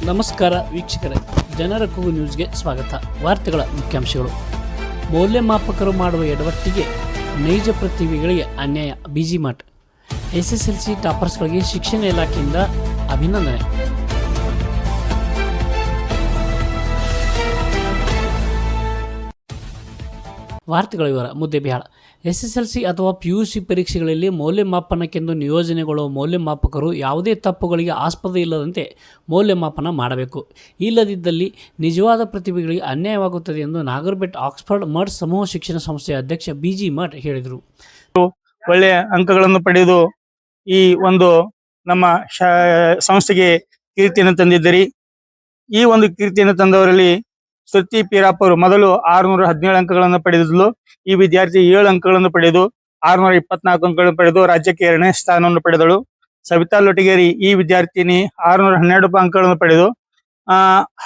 ನಮಸ್ಕಾರ ವೀಕ್ಷಕರೇ, ಜನರ ಕೂಗು ನ್ಯೂಸ್ಗೆ ಸ್ವಾಗತ. ವಾರ್ತೆಗಳ ಮುಖ್ಯಾಂಶಗಳು. ಮೌಲ್ಯಮಾಪಕರು ಮಾಡುವ ಎಡವಟ್ಟಿಗೆ ನೈಜ ಪ್ರತಿಭೆಗಳಿಗೆ ಅನ್ಯಾಯ. ಬಿಜಿ ಮಠ. ಎಸ್ಎಸ್ಎಲ್ಸಿ ಟಾಪರ್ಸ್ಗಳಿಗೆ ಶಿಕ್ಷಣ ಇಲಾಖೆಯಿಂದ ಅಭಿನಂದನೆ. ವಾರ್ತೆಗಳ ವಿವರ. ಮುದ್ದೆಬಿಹಾಳ. ಎಸ್ಎಸ್ಎಲ್ಸಿ ಅಥವಾ ಪಿಯುಸಿ ಪರೀಕ್ಷೆಗಳಲ್ಲಿ ಮೌಲ್ಯಮಾಪನಕ್ಕೆಂದು ನಿಯೋಜನೆಗೊಳ್ಳುವ ಮೌಲ್ಯಮಾಪಕರು ಯಾವುದೇ ತಪ್ಪುಗಳಿಗೆ ಆಸ್ಪದ ಇಲ್ಲದಂತೆ ಮೌಲ್ಯಮಾಪನ ಮಾಡಬೇಕು. ಇಲ್ಲದಿದ್ದಲ್ಲಿ ನಿಜವಾದ ಪ್ರತಿಭೆಗಳಿಗೆ ಅನ್ಯಾಯವಾಗುತ್ತದೆ ಎಂದು ನಾಗರಬೆಟ್ ಆಕ್ಸ್ಫರ್ಡ್ ಮಠ್ ಸಮೂಹ ಶಿಕ್ಷಣ ಸಂಸ್ಥೆಯ ಅಧ್ಯಕ್ಷ ಬಿಜಿ ಮಠ್ ಹೇಳಿದರು. ಒಳ್ಳೆಯ ಅಂಕಗಳನ್ನು ಪಡೆದು ಈ ಒಂದು ನಮ್ಮ ಸಂಸ್ಥೆಗೆ ಕೀರ್ತಿಯನ್ನು ತಂದಿದ್ದೀರಿ. ಈ ಒಂದು ಕೀರ್ತಿಯನ್ನು ತಂದವರಲ್ಲಿ ಶ್ರುತಿ ಪೀರಾಪರು ಮೊದಲು 617 ಅಂಕಗಳನ್ನು ಪಡೆದಿದ್ಲು. ಈ ವಿದ್ಯಾರ್ಥಿ 7 ಅಂಕಗಳನ್ನು ಪಡೆದು 624 ಅಂಕಗಳನ್ನು ಪಡೆದು ರಾಜ್ಯಕ್ಕೆ 2ನೇ ಸ್ಥಾನವನ್ನು ಪಡೆದಳು. ಸವಿತಾ ಲೊಟಿಗೇರಿ ಈ ವಿದ್ಯಾರ್ಥಿನಿ 612 ಅಂಕಗಳನ್ನು ಪಡೆದು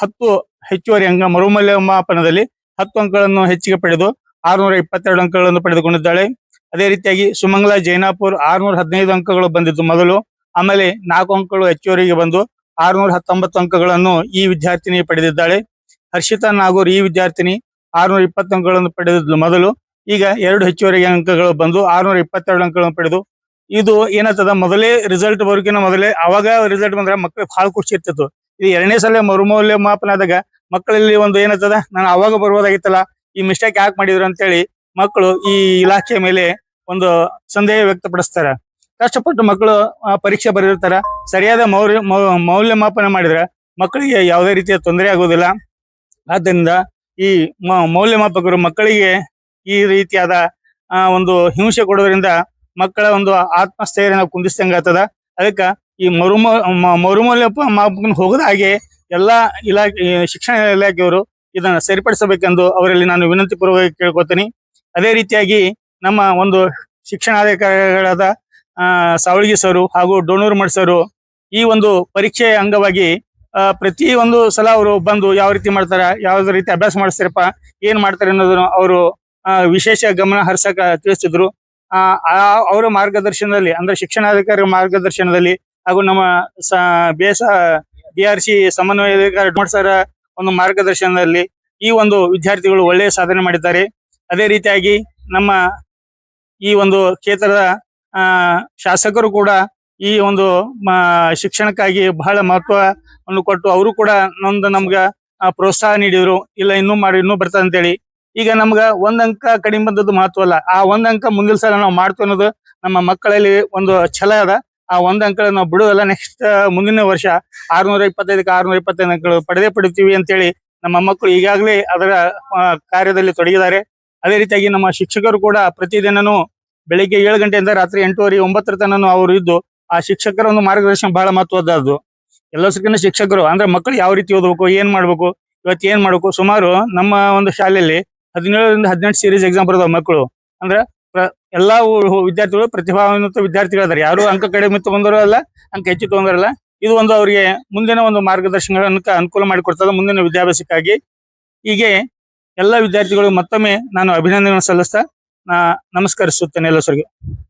10 ಹೆಚ್ಚುವರಿ ಅಂಕ ಮರುಮೌಲ್ಯಮಾಪನದಲ್ಲಿ 10 ಅಂಕಗಳನ್ನು ಹೆಚ್ಚಿಗೆ ಪಡೆದು 622 ಅಂಕಗಳನ್ನು ಪಡೆದುಕೊಂಡಿದ್ದಾಳೆ. ಅದೇ ರೀತಿಯಾಗಿ ಸುಮಂಗಲಾ ಜೈನಾಪುರ್ 615 ಅಂಕಗಳು ಬಂದಿದ್ದು ಮೊದಲು, ಆಮೇಲೆ 4 ಅಂಕಗಳು ಹೆಚ್ಚುವರಿಗೆ ಬಂದು 619 ಅಂಕಗಳನ್ನು ಈ ವಿದ್ಯಾರ್ಥಿನಿ ಪಡೆದಿದ್ದಾಳೆ. ಹರ್ಷಿತಾ ನಾಗೂರ್ ಈ ವಿದ್ಯಾರ್ಥಿನಿ 620 ಅಂಕಗಳನ್ನು ಪಡೆದಿದ್ಲು ಮೊದಲು, ಈಗ 2 ಹೆಚ್ಚುವರಿ ಅಂಕಗಳು ಬಂದು 622 ಅಂಕಗಳನ್ನು ಪಡೆದು, ಇದು ಏನತ್ತದ ಮೊದಲೇ ರಿಸಲ್ಟ್ ಬರೋಕಿನ ಮೊದಲೇ ಅವಾಗ ರಿಸಲ್ಟ್ ಬಂದ್ರೆ ಮಕ್ಕಳಿಗೆ ಬಹಳ ಖುಷಿ ಇರ್ತಿತ್ತು. ಇದು 2ನೇ ಸಲ ಮರುಮೌಲ್ಯಮಾಪನ ಆದಾಗ ಮಕ್ಕಳಲ್ಲಿ ಒಂದು ಏನತ್ತದ, ನಾನು ಅವಾಗ ಬರ್ಬೋದಾಗಿತ್ತಲ್ಲ, ಈ ಮಿಸ್ಟೇಕ್ ಯಾಕೆ ಮಾಡಿದ್ರು ಅಂತೇಳಿ ಮಕ್ಕಳು ಈ ಇಲಾಖೆಯ ಮೇಲೆ ಒಂದು ಸಂದೇಹ ವ್ಯಕ್ತಪಡಿಸ್ತಾರ. ಕಷ್ಟಪಟ್ಟು ಮಕ್ಕಳು ಪರೀಕ್ಷೆ ಬರೆದಿರ್ತಾರ, ಸರಿಯಾದ ಮೌಲ್ಯಮಾಪನ ಮಾಡಿದ್ರೆ ಮಕ್ಕಳಿಗೆ ಯಾವುದೇ ರೀತಿಯ ತೊಂದರೆ ಆಗುವುದಿಲ್ಲ. ಆದ್ದರಿಂದ ಈ ಮೌಲ್ಯಮಾಪಕರು ಮಕ್ಕಳಿಗೆ ಈ ರೀತಿಯಾದ ಒಂದು ಹಿಂಸೆ ಕೊಡೋದ್ರಿಂದ ಮಕ್ಕಳ ಒಂದು ಆತ್ಮಸ್ಥೈರ್ಯ ನಾವು ಕುಂದಿಸ್ದಂಗ ಆಗ್ತದ. ಅದಕ್ಕೆ ಈ ಮರುಮೌಲ್ಯಮಾಪನ ಹೋಗದ ಹಾಗೆ ಎಲ್ಲಾ ಶಿಕ್ಷಣ ಇಲಾಖೆಯವರು ಇದನ್ನ ಸರಿಪಡಿಸಬೇಕೆಂದು ಅವರಲ್ಲಿ ನಾನು ವಿನಂತಿ ಪೂರ್ವಕವಾಗಿ ಕೇಳ್ಕೊತೀನಿ. ಅದೇ ರೀತಿಯಾಗಿ ನಮ್ಮ ಒಂದು ಶಿಕ್ಷಣಾಧಿಕಾರಿಗಳಾದ ಸಾವಳಗಿ ಸರು ಹಾಗೂ ಡೋಣೂರು ಮಠ್ ಸರು ಈ ಒಂದು ಪರೀಕ್ಷೆಯ ಅಂಗವಾಗಿ ಪ್ರತಿ ಒಂದು ಸಲ ಅವರು ಬಂದು ಯಾವ ರೀತಿ ಮಾಡ್ತಾರ, ಯಾವ ರೀತಿ ಅಭ್ಯಾಸ ಮಾಡಿಸ್ತಾರಪ್ಪ, ಏನ್ ಮಾಡ್ತಾರೆ ಅನ್ನೋದನ್ನು ಅವರು ವಿಶೇಷ ಗಮನ ಹರಿಸಕ ತಿಳಿಸ್ತಿದ್ರು. ಅವರ ಮಾರ್ಗದರ್ಶನದಲ್ಲಿ ಅಂದ್ರೆ ಶಿಕ್ಷಣಾಧಿಕಾರಿ ಮಾರ್ಗದರ್ಶನದಲ್ಲಿ ಹಾಗೂ ನಮ್ಮ BRC ಸಮನ್ವಯಾಧಿಕಾರಿ ಮಠ್ ಸರ ಒಂದು ಮಾರ್ಗದರ್ಶನದಲ್ಲಿ ಈ ಒಂದು ವಿದ್ಯಾರ್ಥಿಗಳು ಒಳ್ಳೆಯ ಸಾಧನೆ ಮಾಡಿದ್ದಾರೆ. ಅದೇ ರೀತಿಯಾಗಿ ನಮ್ಮ ಈ ಒಂದು ಕ್ಷೇತ್ರದ ಶಾಸಕರು ಕೂಡ ಈ ಒಂದು ಶಿಕ್ಷಣಕ್ಕಾಗಿ ಬಹಳ ಮಹತ್ವವನ್ನು ಕೊಟ್ಟು ಅವರು ಕೂಡ ನಮ್ಗ ಪ್ರೋತ್ಸಾಹ ನೀಡಿದ್ರು. ಇಲ್ಲ ಇನ್ನೂ ಬರ್ತದೆ ಅಂತೇಳಿ. ಈಗ ನಮ್ಗ 1 ಅಂಕ ಕಡಿಮೆ ಬಂದದ್ದು ಮಹತ್ವ ಅಲ್ಲ, ಆ 1 ಅಂಕ ಮುಂದಿನ ಸಲ ನಾವು ಮಾಡ್ತೀವಿ ಅನ್ನೋದು ನಮ್ಮ ಮಕ್ಕಳಲ್ಲಿ ಒಂದು ಛಲ ಅದ. ಆ 1 ಅಂಕ ನಾವು ಬಿಡುವಲ್ಲ, ನೆಕ್ಸ್ಟ್ ಮುಂದಿನ ವರ್ಷ 625ಕ್ಕೆ 625 ಅಂಕಗಳು ಪಡಿತೀವಿ ಅಂತೇಳಿ ನಮ್ಮ ಮಕ್ಕಳು ಈಗಾಗಲೇ ಅದರ ಕಾರ್ಯದಲ್ಲಿ ತೊಡಗಿದ್ದಾರೆ. ಅದೇ ರೀತಿಯಾಗಿ ನಮ್ಮ ಶಿಕ್ಷಕರು ಕೂಡ ಪ್ರತಿದಿನನೂ ಬೆಳಿಗ್ಗೆ 7 ಗಂಟೆಯಿಂದ ರಾತ್ರಿ 8:30 9 ತನಕ ಅವರು ಇದ್ದು ಆ ಶಿಕ್ಷಕರ ಒಂದು ಮಾರ್ಗದರ್ಶನ ಬಹಳ ಮಹತ್ವದ್ದು. ಎಲ್ಲದಕ್ಕಿಂತ ಶಿಕ್ಷಕರು ಅಂದ್ರೆ ಮಕ್ಕಳು ಯಾವ ರೀತಿ ಓದಬೇಕು, ಏನ್ ಮಾಡ್ಬೇಕು, ಇವತ್ತು ಏನ್ ಮಾಡ್ಬೇಕು. ಸುಮಾರು ನಮ್ಮ ಒಂದು ಶಾಲೆಯಲ್ಲಿ 17ರಿಂದ 18 ಸೀರೀಸ್ ಎಕ್ಸಾಮ್ ಬರೋದು ಮಕ್ಕಳು. ಅಂದ್ರೆ ಎಲ್ಲಾ ವಿದ್ಯಾರ್ಥಿಗಳು ಪ್ರತಿಭಾನ್ವಿತ ವಿದ್ಯಾರ್ಥಿಗಳಿದ್ದಾರೆ. ಯಾರು ಅಂಕ ಕಡಿಮೆ ತಗೊಂಡರು ಅಲ್ಲ, ಅಂಕ ಹೆಚ್ಚು ತಗೊಂಡರಲ್ಲ. ಇದು ಒಂದು ಅವರಿಗೆ ಮುಂದಿನ ಒಂದು ಮಾರ್ಗದರ್ಶನಕ್ಕೆ ಅನುಕೂಲ ಮಾಡಿಕೊಡ್ತದೆ ಮುಂದಿನ ವಿದ್ಯಾಭ್ಯಾಸಕ್ಕಾಗಿ. ಹೀಗೆ ಎಲ್ಲ ವಿದ್ಯಾರ್ಥಿಗಳು ಮತ್ತೊಮ್ಮೆ ನಾನು ಅಭಿನಂದನೆ ಸಲ್ಲಿಸ್ತಾ ನಮಸ್ಕರಿಸುತ್ತೇನೆ ಎಲ್ಲರಿಗೆ.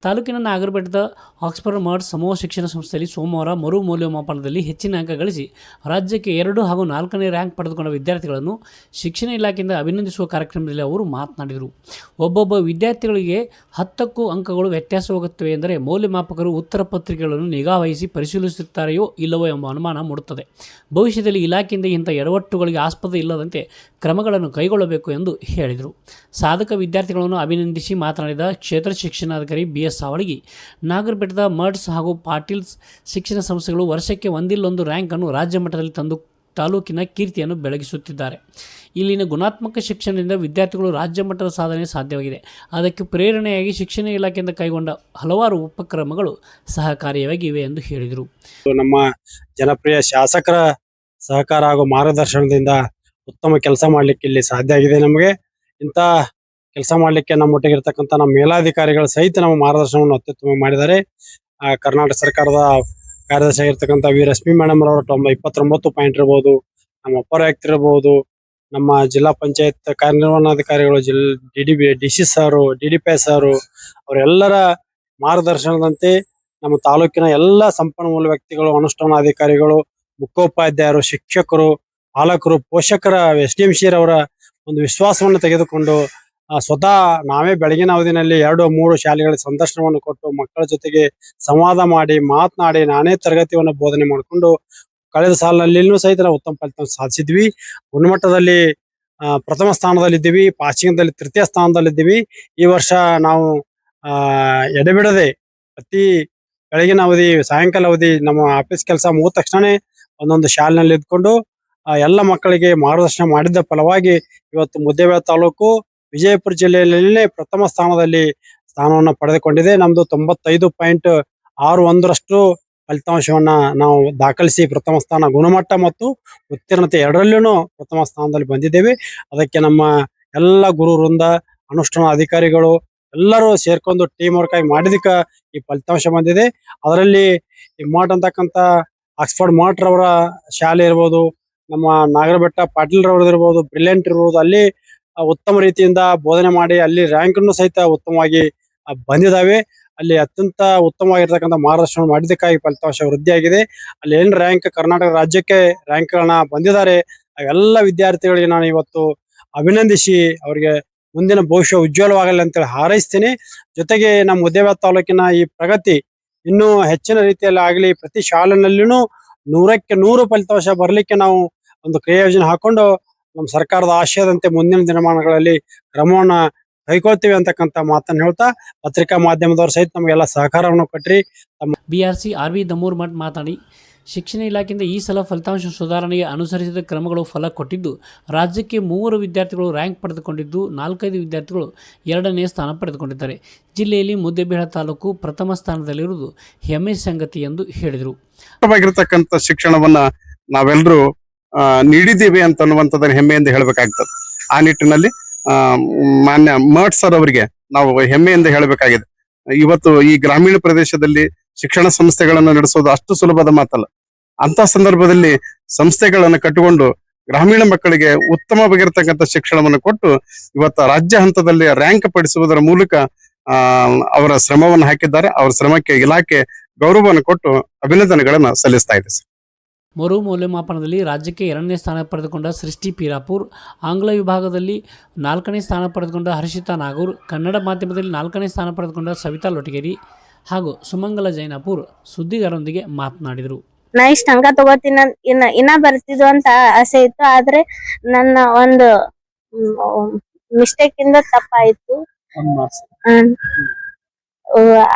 ತಾಲೂಕಿನ ನಾಗರಬೆಟ್ಟದ ಆಕ್ಸ್ಫರ್ಡ್ ಮಠ್ ಸಮೂಹ ಶಿಕ್ಷಣ ಸಂಸ್ಥೆಯಲ್ಲಿ ಸೋಮವಾರ ಮರು ಮೌಲ್ಯಮಾಪನದಲ್ಲಿ ಹೆಚ್ಚಿನ ಅಂಕ ಗಳಿಸಿ ರಾಜ್ಯಕ್ಕೆ 2 ಹಾಗೂ 4ನೇ ರ್ಯಾಂಕ್ ಪಡೆದುಕೊಂಡ ವಿದ್ಯಾರ್ಥಿಗಳನ್ನು ಶಿಕ್ಷಣ ಇಲಾಖೆಯಿಂದ ಅಭಿನಂದಿಸುವ ಕಾರ್ಯಕ್ರಮದಲ್ಲಿ ಅವರು ಮಾತನಾಡಿದರು. ಒಬ್ಬೊಬ್ಬ ವಿದ್ಯಾರ್ಥಿಗಳಿಗೆ 10ಕ್ಕೂ ಅಂಕಗಳು ವ್ಯತ್ಯಾಸವಾಗುತ್ತವೆ ಎಂದರೆ ಮೌಲ್ಯಮಾಪಕರು ಉತ್ತರ ಪತ್ರಿಕೆಗಳನ್ನು ನಿಗಾವಹಿಸಿ ಪರಿಶೀಲಿಸುತ್ತಾರೆಯೋ ಇಲ್ಲವೋ ಎಂಬ ಅನುಮಾನ ಮೂಡುತ್ತದೆ. ಭವಿಷ್ಯದಲ್ಲಿ ಇಲಾಖೆಯಿಂದ ಇಂಥ ಎಡವಟ್ಟುಗಳಿಗೆ ಆಸ್ಪದ ಇಲ್ಲದಂತೆ ಕ್ರಮಗಳನ್ನು ಕೈಗೊಳ್ಳಬೇಕು ಎಂದು ಹೇಳಿದರು. ಸಾಧಕ ವಿದ್ಯಾರ್ಥಿಗಳನ್ನು ಅಭಿನಂದಿಸಿ ಮಾತನಾಡಿದ ಕ್ಷೇತ್ರ ಶಿಕ್ಷಣಾಧಿಕಾರಿ BS ಸಾವಳಗಿ, ನಾಗರಬೆಟ್ಟದ ಮಠ್ಸ್ ಹಾಗೂ ಪಾಟೀಲ್ಸ್ ಶಿಕ್ಷಣ ಸಂಸ್ಥೆಗಳು ವರ್ಷಕ್ಕೆ ಒಂದಿಲ್ಲೊಂದು ರ್ಯಾಂಕ್ ಅನ್ನು ರಾಜ್ಯ ಮಟ್ಟದಲ್ಲಿ ತಂದು ತಾಲೂಕಿನ ಕೀರ್ತಿಯನ್ನು ಬೆಳಗಿಸುತ್ತಿದ್ದಾರೆ. ಇಲ್ಲಿನ ಗುಣಾತ್ಮಕ ಶಿಕ್ಷಣದಿಂದ ವಿದ್ಯಾರ್ಥಿಗಳು ರಾಜ್ಯ ಮಟ್ಟದ ಸಾಧನೆ ಸಾಧ್ಯವಾಗಿದೆ. ಅದಕ್ಕೆ ಪ್ರೇರಣೆಯಾಗಿ ಶಿಕ್ಷಣ ಇಲಾಖೆಯಿಂದ ಕೈಗೊಂಡ ಹಲವಾರು ಉಪಕ್ರಮಗಳು ಸಹಕಾರಿಯಾಗಿವೆ ಎಂದು ಹೇಳಿದರು. ನಮ್ಮ ಜನಪ್ರಿಯ ಶಾಸಕರ ಸಹಕಾರ ಹಾಗೂ ಮಾರ್ಗದರ್ಶನದಿಂದ ಉತ್ತಮ ಕೆಲಸ ಮಾಡಲಿಕ್ಕೆ ಇಲ್ಲಿ ಸಾಧ್ಯ ಆಗಿದೆ. ನಮಗೆ ಇಂಥ ಕೆಲಸ ಮಾಡಲಿಕ್ಕೆ ನಮ್ಮೊಟ್ಟಿಗೆ ಇರ್ತಕ್ಕಂಥ ನಮ್ಮ ಮೇಲಾಧಿಕಾರಿಗಳು ಸಹಿತ ನಮ್ಮ ಮಾರ್ಗದರ್ಶನವನ್ನು ಅತ್ಯುತ್ತಮ ಮಾಡಿದ್ದಾರೆ. ಕರ್ನಾಟಕ ಸರ್ಕಾರದ ಕಾರ್ಯದರ್ಶಿ ಆಗಿರ್ತಕ್ಕಂಥ ವಿ ರಶ್ಮಿ ಮೇಡಮ್ ರವರು 29 ಪಾಯಿಂಟ್ ಇರ್ಬೋದು, ನಮ್ಮ ಅಪರ ಆಯುಕ್ತರು ಇರ್ಬೋದು, ನಮ್ಮ ಜಿಲ್ಲಾ ಪಂಚಾಯತ್ ಕಾರ್ಯನಿರ್ವಹಣಾಧಿಕಾರಿಗಳು DC ಸಾರು, DDP ಸಾರು, ಅವರೆಲ್ಲರ ಮಾರ್ಗದರ್ಶನದಂತೆ ನಮ್ಮ ತಾಲೂಕಿನ ಎಲ್ಲ ಸಂಪನ್ಮೂಲ ವ್ಯಕ್ತಿಗಳು, ಅನುಷ್ಠಾನಾಧಿಕಾರಿಗಳು ಮುಖ್ಯೋಪಾಧ್ಯಾಯರು, ಶಿಕ್ಷಕರು, ಪಾಲಕರು, ಪೋಷಕರ SDMC ರವರ ಒಂದು ವಿಶ್ವಾಸವನ್ನು ತೆಗೆದುಕೊಂಡು ಸ್ವತಃ ನಾವೇ ಬೆಳಗಿನ ಅವಧಿನಲ್ಲಿ 2-3 ಶಾಲೆಗಳ ಸಂದರ್ಶನವನ್ನು ಕೊಟ್ಟು ಮಕ್ಕಳ ಜೊತೆಗೆ ಸಂವಾದ ಮಾಡಿ ಮಾತನಾಡಿ ನಾನೇ ತರಗತಿಯನ್ನು ಬೋಧನೆ ಮಾಡಿಕೊಂಡು ಕಳೆದ ಸಾಲಿನಲ್ಲಿನೂ ಸಹಿತ ನಾವು ಉತ್ತಮ ಫಲಿತಾಂಶ ಸಾಧಿಸಿದ್ವಿ. ಗುಣಮಟ್ಟದಲ್ಲಿ ಪ್ರಥಮ ಸ್ಥಾನದಲ್ಲಿದ್ದೀವಿ, ಪಾಸಿಂಗದಲ್ಲಿ ತೃತೀಯ ಸ್ಥಾನದಲ್ಲಿದ್ದೀವಿ. ಈ ವರ್ಷ ನಾವು ಎಡೆಬಿಡದೆ ಪ್ರತಿ ಬೆಳಗಿನ ಅವಧಿ, ಸಾಯಂಕಾಲ ಅವಧಿ ನಮ್ಮ ಆಫೀಸ್ ಕೆಲಸ ಮುಗಿದ ತಕ್ಷಣನೇ ಒಂದೊಂದು ಶಾಲೆನಲ್ಲಿ ಇದ್ಕೊಂಡು ಎಲ್ಲ ಮಕ್ಕಳಿಗೆ ಮಾರ್ಗದರ್ಶನ ಮಾಡಿದ್ದ ಫಲವಾಗಿ ಇವತ್ತು ಮುದ್ದೇಬಿಹಾಳ ತಾಲೂಕು ವಿಜಯಪುರ ಜಿಲ್ಲೆಯಲ್ಲೇ ಪ್ರಥಮ ಸ್ಥಾನವನ್ನು ಪಡೆದುಕೊಂಡಿದೆ. ನಮ್ದು 95.61ರಷ್ಟು ಫಲಿತಾಂಶವನ್ನ ನಾವು ದಾಖಲಿಸಿ ಪ್ರಥಮ ಸ್ಥಾನ, ಗುಣಮಟ್ಟ ಮತ್ತು ಉತ್ತೀರ್ಣತೆ ಎರಡರಲ್ಲೂ ಪ್ರಥಮ ಸ್ಥಾನದಲ್ಲಿ ಬಂದಿದ್ದೇವೆ. ಅದಕ್ಕೆ ನಮ್ಮ ಎಲ್ಲ ಗುರು ವೃಂದ, ಅನುಷ್ಠಾನ ಅಧಿಕಾರಿಗಳು ಎಲ್ಲರೂ ಸೇರ್ಕೊಂಡು ಟೀಮ್ ವರ್ಕ್ ಆಗಿ ಮಾಡಿದಕ್ಕ ಈ ಫಲಿತಾಂಶ ಬಂದಿದೆ. ಅದರಲ್ಲಿ ಇಮ್ಮಾರ್ಟ್ ಅಂತಕ್ಕಂಥ ಆಕ್ಸ್ಫರ್ಡ್ ಮಾರ್ಟ್ ರವರ ಶಾಲೆ ಇರ್ಬೋದು, ನಮ್ಮ ನಾಗರಬೆಟ್ಟ ಪಾಟೀಲ್ ರವ್ರದ್ದು ಇರ್ಬೋದು, ಬ್ರಿಲಿಯಂಟ್ ಇರ್ಬೋದು, ಅಲ್ಲಿ ಉತ್ತಮ ರೀತಿಯಿಂದ ಬೋಧನೆ ಮಾಡಿ ಅಲ್ಲಿ ರ್ಯಾಂಕ್ ಅನ್ನು ಸಹಿತ ಉತ್ತಮವಾಗಿ ಬಂದಿದ್ದಾವೆ. ಅಲ್ಲಿ ಅತ್ಯಂತ ಉತ್ತಮವಾಗಿರ್ತಕ್ಕಂಥ ಮಾರ್ಗದರ್ಶನ ಮಾಡಿದ್ದಕ್ಕಾಗಿ ಫಲಿತಾಂಶ ವೃದ್ಧಿಯಾಗಿದೆ. ಅಲ್ಲಿ ಏನ್ ರ್ಯಾಂಕ್ ಕರ್ನಾಟಕ ರಾಜ್ಯಕ್ಕೆ ರ್ಯಾಂಕ್ಗಳನ್ನ ಬಂದಿದ್ದಾರೆ ಎಲ್ಲ ವಿದ್ಯಾರ್ಥಿಗಳಿಗೆ ನಾನು ಇವತ್ತು ಅಭಿನಂದಿಸಿ ಅವರಿಗೆ ಮುಂದಿನ ಭವಿಷ್ಯ ಉಜ್ವಲವಾಗಲಿ ಅಂತೇಳಿ ಹಾರೈಸ್ತೇನೆ. ಜೊತೆಗೆ ನಮ್ಮ ಮುದ್ದೇಬಿಹಾಳ ತಾಲೂಕಿನ ಈ ಪ್ರಗತಿ ಇನ್ನೂ ಹೆಚ್ಚಿನ ರೀತಿಯಲ್ಲಿ ಆಗಲಿ, ಪ್ರತಿ ಶಾಲೆನಲ್ಲಿನೂ 100ಕ್ಕೆ 100 ಫಲಿತಾಂಶ ಬರಲಿಕ್ಕೆ ನಾವು ಒಂದು ಕ್ರಿಯಾಯೋಜನೆ ಹಾಕೊಂಡು ನಮ್ಮ ಸರ್ಕಾರದ ಆಶಯದಂತೆ ಮುಂದಿನ ದಿನಮಾನಗಳಲ್ಲಿ ಕ್ರಮವನ್ನ ಕೈಗೊಳ್ತೀವಿ ಅಂತಕ್ಕಂಥ ಮಾತನ್ನು ಹೇಳ್ತಾ, ಪತ್ರಿಕಾ ಮಾಧ್ಯಮದವರು ಸಹಿತ ನಮಗೆಲ್ಲ ಸಹಕಾರವನ್ನು ಕೊಟ್ರಿ. BRC RV ದಮ್ಮೂರ್ಮಠ್ ಮಾತನಾಡಿ, ಶಿಕ್ಷಣ ಇಲಾಖೆಯಿಂದ ಈ ಸಲ ಫಲಿತಾಂಶ ಸುಧಾರಣೆಗೆ ಅನುಸರಿಸಿದ ಕ್ರಮಗಳು ಫಲ ಕೊಟ್ಟಿದ್ದು, ರಾಜ್ಯಕ್ಕೆ 3 ವಿದ್ಯಾರ್ಥಿಗಳು ರ್ಯಾಂಕ್ ಪಡೆದುಕೊಂಡಿದ್ದು, 4-5 ವಿದ್ಯಾರ್ಥಿಗಳು 2ನೇ ಸ್ಥಾನ ಪಡೆದುಕೊಂಡಿದ್ದಾರೆ. ಜಿಲ್ಲೆಯಲ್ಲಿ ಮುದ್ದೇಬಿಹಾಳ ತಾಲೂಕು ಪ್ರಥಮ ಸ್ಥಾನದಲ್ಲಿರುವುದು ಹೆಮ್ಮೆ ಸಂಗತಿ ಎಂದು ಹೇಳಿದರು. ಶಿಕ್ಷಣವನ್ನ ನಾವೆಲ್ಲರೂ ನೀಡಿದ್ದೀವಿ ಅಂತ ಅನ್ನುವಂಥದ್ದನ್ನು ಹೆಮ್ಮೆಯಿಂದ ಹೇಳಬೇಕಾಗ್ತದೆ. ಆ ನಿಟ್ಟಿನಲ್ಲಿ ಮಾನ್ಯ ಮಠ್ ಸರ್ ಅವರಿಗೆ ನಾವು ಹೆಮ್ಮೆಯಿಂದ ಹೇಳಬೇಕಾಗಿದೆ. ಇವತ್ತು ಈ ಗ್ರಾಮೀಣ ಪ್ರದೇಶದಲ್ಲಿ ಶಿಕ್ಷಣ ಸಂಸ್ಥೆಗಳನ್ನು ನಡೆಸೋದು ಅಷ್ಟು ಸುಲಭದ ಮಾತಲ್ಲ. ಅಂತ ಸಂದರ್ಭದಲ್ಲಿ ಸಂಸ್ಥೆಗಳನ್ನು ಕಟ್ಟಿಕೊಂಡು ಗ್ರಾಮೀಣ ಮಕ್ಕಳಿಗೆ ಉತ್ತಮವಾಗಿರ್ತಕ್ಕಂಥ ಶಿಕ್ಷಣವನ್ನು ಕೊಟ್ಟು ಇವತ್ತು ರಾಜ್ಯ ಹಂತದಲ್ಲಿ ರ್ಯಾಂಕ್ ಪಡಿಸುವುದರ ಮೂಲಕ ಅವರ ಶ್ರಮವನ್ನು ಹಾಕಿದ್ದಾರೆ. ಅವರ ಶ್ರಮಕ್ಕೆ ಇಲಾಖೆ ಗೌರವವನ್ನು ಕೊಟ್ಟು ಅಭಿನಂದನೆಗಳನ್ನು ಸಲ್ಲಿಸ್ತಾ ಇದೆ. ಮರು ಮೌಲ್ಯಮಾಪನದಲ್ಲಿ ರಾಜ್ಯಕ್ಕೆ 2ನೇ ಸ್ಥಾನ ಪಡೆದುಕೊಂಡ ಸೃಷ್ಟಿ ಪೀರಾಪುರ್, ಆಂಗ್ಲ ವಿಭಾಗದಲ್ಲಿ 4ನೇ ಸ್ಥಾನ ಪಡೆದುಕೊಂಡ ಹರ್ಷಿತಾ ನಾಗೂರ್, ಕನ್ನಡ ಮಾಧ್ಯಮದಲ್ಲಿ 4ನೇ ಸ್ಥಾನ ಪಡೆದುಕೊಂಡ ಸವಿತಾ ಲೊಟಗೇರಿ ಹಾಗೂ ಸುಮಂಗಲ ಜೈನಾಪುರ್ ಸುದ್ದಿಗಾರರೊಂದಿಗೆ ಮಾತನಾಡಿದರು. ನಾ ಇಷ್ಟ ಅಂಕ ತಗೋತೀನಿ ಇನ್ನ ಬರ್ತಿದ್ವು ಅಂತ ಆಸೆ ಇತ್ತು, ಆದ್ರೆ ನನ್ನ ಒಂದು ಮಿಸ್ಟೇಕ್ ಇಂದ ತಪ್ಪಾಯ್ತು.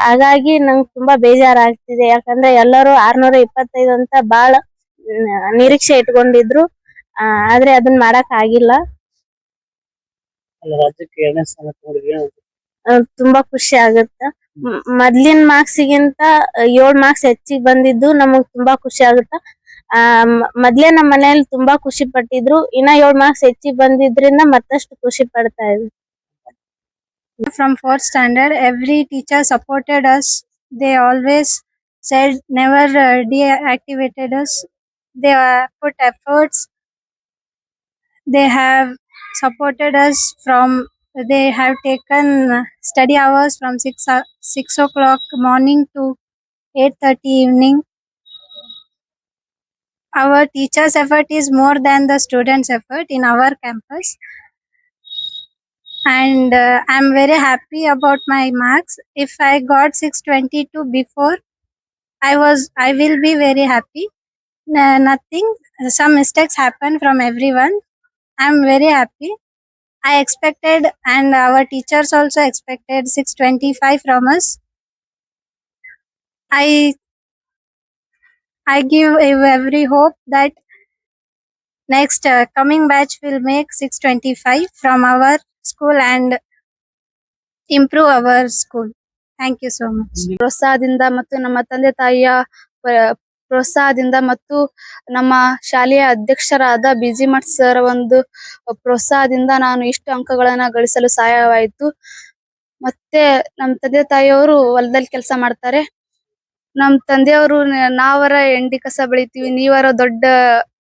ಹಾಗಾಗಿ ನಂಗೆ ತುಂಬಾ ಬೇಜಾರಾಗ್ತಿದೆ. ಯಾಕಂದ್ರೆ ಎಲ್ಲರೂ 625 ಅಂತ ಬಾಳ ನಿರೀಕ್ಷೆ ಇಟ್ಕೊಂಡಿದ್ರು, ಆದ್ರೆ ಅದನ್ನ ಮಾಡಕ್ ಆಗಿಲ್ಲ. ತುಂಬಾ ಖುಷಿ ಆಗುತ್ತ. ಮೊದ್ಲಿನ ಮಾರ್ಕ್ಸಿಗಿಂತ 7 ಮಾರ್ಕ್ಸ್ ಹೆಚ್ಚಿಗೆ ಬಂದಿದ್ದು ನಮಗ್ ತುಂಬಾ ಖುಷಿ ಆಗುತ್ತ. ಮೊದ್ಲೇ ನಮ್ಮ ಮನೆಯಲ್ಲಿ ತುಂಬಾ ಖುಷಿ ಪಟ್ಟಿದ್ರು, ಇನ್ನ 7 ಮಾರ್ಕ್ಸ್ ಹೆಚ್ಚಿಗೆ ಬಂದಿದ್ರಿಂದ ಮತ್ತಷ್ಟು ಖುಷಿ ಪಡ್ತಾ ಇದ್ರು. From 4th standard, every teacher supported us. They always said never deactivated us. They put efforts. They have supported us they have taken study hours from 6 o'clock morning to 8:30 evening. Our teachers' effort is more than the students' effort in our campus. And I'm very happy about my marks. If I got 622 before, I will be very happy. Nothing, some mistakes happen from everyone. I'm very happy. I expected, and our teachers also expected 625 from us. I give every hope that next coming batch will make 625 from our school and improve our school. Thank you so much. ಪ್ರೋತ್ಸಾಹದಿಂದ ಮತ್ತು ನಮ್ಮ ತಂದೆ ತಾಯಿಯ ಪ್ರೋತ್ಸಾಹದಿಂದ ಮತ್ತು ನಮ್ಮ ಶಾಲೆಯ ಅಧ್ಯಕ್ಷರಾದ BG Math sir ಒಂದು ಪ್ರೋತ್ಸಾಹದಿಂದ ನಾನು ಇಷ್ಟು ಅಂಕಗಳನ್ನ ಗಳಿಸಲು ಸಹಾಯವಾಯಿತು. ಮತ್ತೆ ನಮ್ಮ ತಂದೆ ತಾಯಿಯವರು ಹೊಲದಲ್ಲಿ ಕೆಲಸ ಮಾಡ್ತಾರೆ. ನಮ್ಮ ತಂದೆಯವರು ನಾವರ ಎಂಡಿ ಕಸ ಬೆಳಿತೀವಿ, ನೀವರ ದೊಡ್ಡ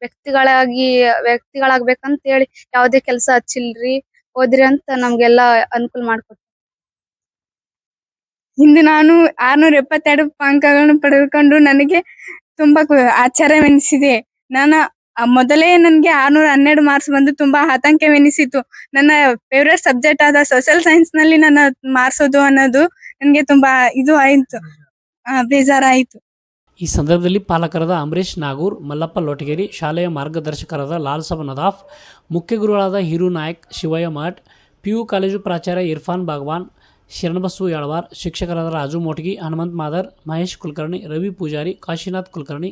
ವ್ಯಕ್ತಿಗಳಾಗ್ಬೇಕಂತ ಹೇಳಿ ಯಾವುದೇ ಕೆಲಸ ಹಚ್ಚಿಲ್ರಿ, ಓದ್ರಿ ಅಂತ ನಮ್ಗೆಲ್ಲ ಅನುಕೂಲ ಮಾಡ್ಕೊಟ್ರು. ಇಂದು ನಾನು 672 ಅಂಕಗಳನ್ನು ಪಡೆದುಕೊಂಡು ನನಗೆ ತುಂಬಾ ಆಶ್ಚರ್ಯವೆನಿಸಿದೆ. ನಾನು ಮೊದಲೇ ನನಗೆ 612 ಮಾರ್ಕ್ಸ್ ಬಂದು ತುಂಬಾ ಆತಂಕವೆನಿಸಿತು. ನನ್ನ ಫೇವ್ರೆಟ್ ಸಬ್ಜೆಕ್ಟ್ ಆದ ಸೋಷಿಯಲ್ ಸೈನ್ಸ್ ನಲ್ಲಿ ನನ್ನ ಮಾರ್ಕ್ಸೋದು ಅನ್ನೋದು ನನಗೆ ತುಂಬಾ ಇದು ಆಯ್ತು, ಬೇಜಾರಾಯಿತು. ಈ ಸಂದರ್ಭದಲ್ಲಿ ಪಾಲಕರಾದ ಅಂಬರೀಶ್ ನಾಗೂರ್, ಮಲ್ಲಪ್ಪ ಲೋಟಗೇರಿ, ಶಾಲೆಯ ಮಾರ್ಗದರ್ಶಕರಾದ ಲಾಲ್ಸಬ್ ನದಾಫ್, ಮುಖ್ಯ ಗುರುಗಳಾದ ಹಿರು ನಾಯಕ್, ಶಿವಯ್ಯ ಮಠ್, PU ಕಾಲೇಜು ಪ್ರಾಚಾರ್ಯ ಇರ್ಫಾನ್ ಬಾಗ್ವಾನ್, ಶರಣಬಸು ಯಾಳವಾರ್, ಶಿಕ್ಷಕರಾದ ರಾಜು ಮೋಟಗಿ, ಹನುಮಂತ್ ಮಾದರ್, ಮಹೇಶ್ ಕುಲಕರ್ಣಿ, ರವಿ ಪೂಜಾರಿ, ಕಾಶಿನಾಥ್ ಕುಲಕರ್ಣಿ,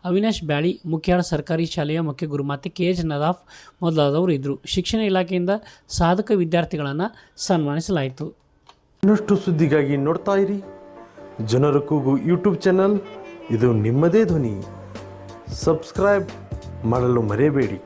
ಅವಿನಾಶ್ ಬ್ಯಾಳಿ, ಮುಖ್ಯಾಳ ಸರ್ಕಾರಿ ಶಾಲೆಯ ಮುಖ್ಯ ಗುರುಮಾತೆ KH ನದಾಫ್ ಮೊದಲಾದವರು ಇದ್ದರು. ಶಿಕ್ಷಣ ಇಲಾಖೆಯಿಂದ ಸಾಧಕ ವಿದ್ಯಾರ್ಥಿಗಳನ್ನು ಸನ್ಮಾನಿಸಲಾಯಿತು. ಇನ್ನಷ್ಟು ಸುದ್ದಿಗಾಗಿ ನೋಡ್ತಾ ಇರಿ ಜನರ ಕೂಗು ಯೂಟ್ಯೂಬ್ ಚಾನಲ್. ಇದು ನಿಮ್ಮದೇ ಧ್ವನಿ. ಸಬ್ಸ್ಕ್ರೈಬ್ ಮಾಡಲು ಮರೆಯಬೇಡಿ.